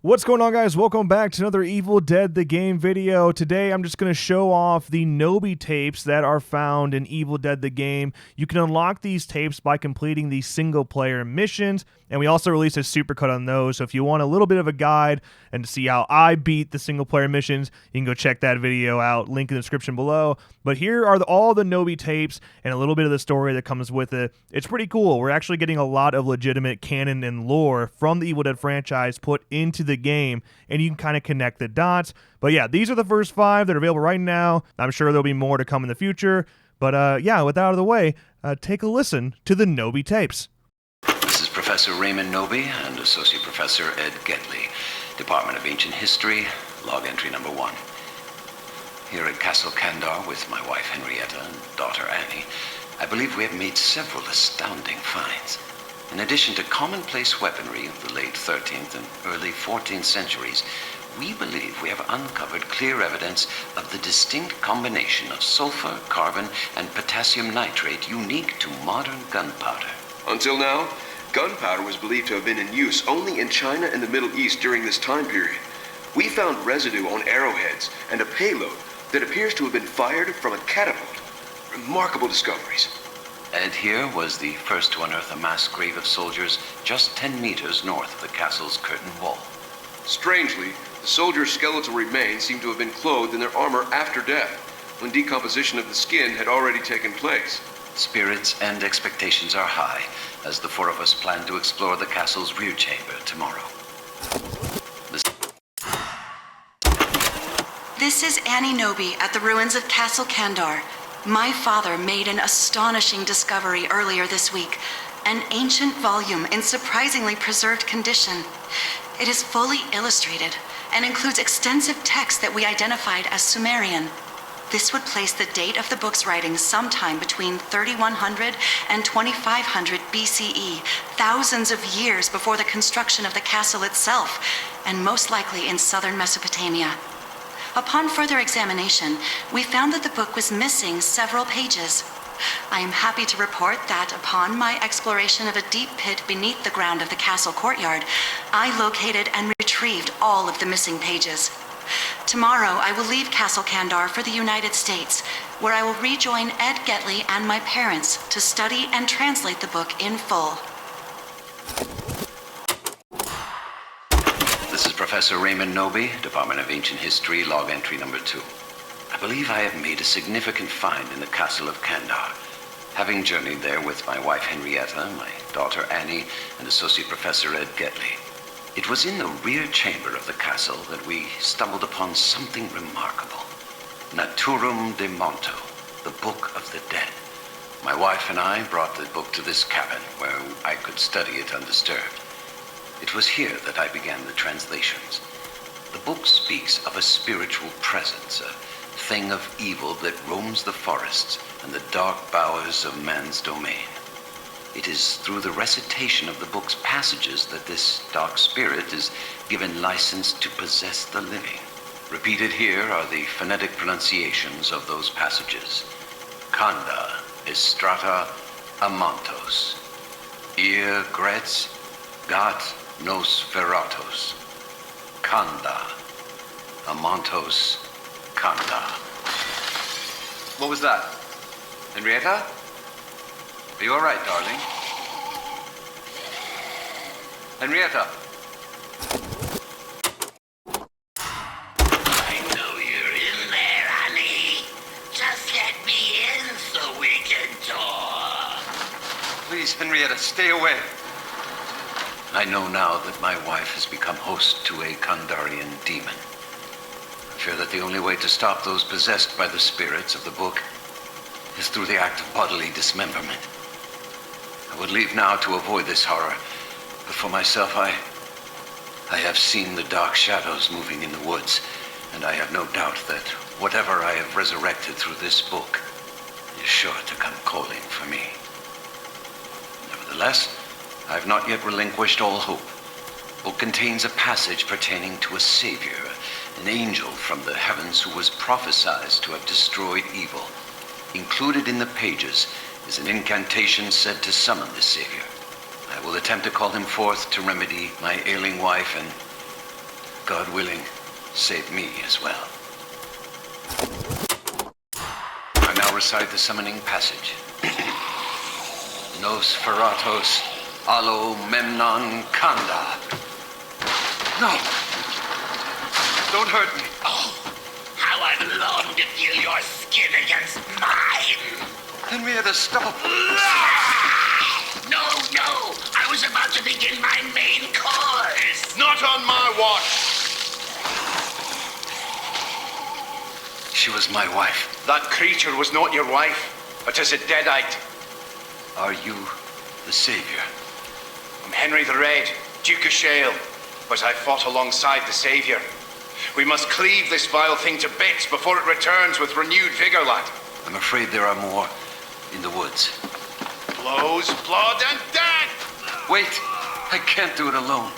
What's going on, guys? Welcome back to another Evil Dead the Game video. Today I'm just going to show off the KNOWBY tapes that are found in Evil Dead the Game. You can unlock these tapes by completing the single player missions, and we also released a supercut on those. So if you want a little bit of a guide and to see how I beat the single player missions, you can go check that video out, link in the description below. But here are all the KNOWBY tapes and a little bit of the story that comes with it. It's pretty cool. We're actually getting a lot of legitimate canon and lore from the Evil Dead franchise put into the game, and you can kind of connect the dots. But yeah, these are the first 5 that are available right now. I'm sure there'll be more to come in the future. But yeah, with that out of the way, take a listen to the KNOWBY tapes. This is Professor Raymond Knowby and Associate Professor Ed Getley, Department of Ancient History, log entry number 1. Here at Castle Kandar with my wife Henrietta and daughter Annie, I believe we have made several astounding finds. In addition to commonplace weaponry of the late 13th and early 14th centuries, we believe we have uncovered clear evidence of the distinct combination of sulfur, carbon, and potassium nitrate unique to modern gunpowder. Until now, gunpowder was believed to have been in use only in China and the Middle East during this time period. We found residue on arrowheads and a payload that appears to have been fired from a catapult. Remarkable discoveries. Ed here was the first to unearth a mass grave of soldiers just 10 meters north of the castle's curtain wall. Strangely, the soldiers' skeletal remains seem to have been clothed in their armor after death, when decomposition of the skin had already taken place. Spirits and expectations are high, as the 4 of us plan to explore the castle's rear chamber tomorrow. This is Annie Knowby at the ruins of Castle Kandar. My father made an astonishing discovery earlier this week, an ancient volume in surprisingly preserved condition. It is fully illustrated and includes extensive text that we identified as Sumerian. This would place the date of the book's writing sometime between 3100 and 2500 BCE, thousands of years before the construction of the castle itself, and most likely in southern Mesopotamia. Upon further examination, we found that the book was missing several pages. I am happy to report that upon my exploration of a deep pit beneath the ground of the castle courtyard, I located and retrieved all of the missing pages. Tomorrow, I will leave Castle Kandar for the United States, where I will rejoin Ed Getley and my parents to study and translate the book in full. This is Professor Raymond Knowby, Department of Ancient History, log entry number 2. I believe I have made a significant find in the Castle of Kandar. Having journeyed there with my wife Henrietta, my daughter Annie, and Associate Professor Ed Getley, it was in the rear chamber of the castle that we stumbled upon something remarkable. Naturum de Monto, the Book of the Dead. My wife and I brought the book to this cabin where I could study it undisturbed. It was here that I began the translations. The book speaks of a spiritual presence, a thing of evil that roams the forests and the dark bowers of man's domain. It is through the recitation of the book's passages that this dark spirit is given license to possess the living. Repeated here are the phonetic pronunciations of those passages. Kanda, Estrata, Amantos. Ir Gretz, Gat, Nosferatos, Kanda, Amantos, Kanda. What was that? Henrietta? Are you all right, darling? Henrietta? I know you're in there, honey. Just let me in so we can talk. Please, Henrietta, stay away. I know now that my wife has become host to a Kandarian demon. I fear that the only way to stop those possessed by the spirits of the book is through the act of bodily dismemberment. I would leave now to avoid this horror, but for myself, I have seen the dark shadows moving in the woods, and I have no doubt that whatever I have resurrected through this book is sure to come calling for me. Nevertheless, I have not yet relinquished all hope. The book contains a passage pertaining to a savior, an angel from the heavens who was prophesied to have destroyed evil. Included in the pages is an incantation said to summon this savior. I will attempt to call him forth to remedy my ailing wife and God willing, save me as well. I now recite the summoning passage. Nos Feratos Alo Memnon Kanda. No! Don't hurt me. Oh, how I've longed to feel your skin against mine. Henrietta, stop! No, I was about to begin my main course. Not on my watch! She was my wife. That creature was not your wife, but is a deadite. Are you the savior? I'm Henry the Red, Duke of Shale, but I fought alongside the Savior. We must cleave this vile thing to bits before it returns with renewed vigor, lad. I'm afraid there are more in the woods. Blows, blood, and death! Wait! I can't do it alone.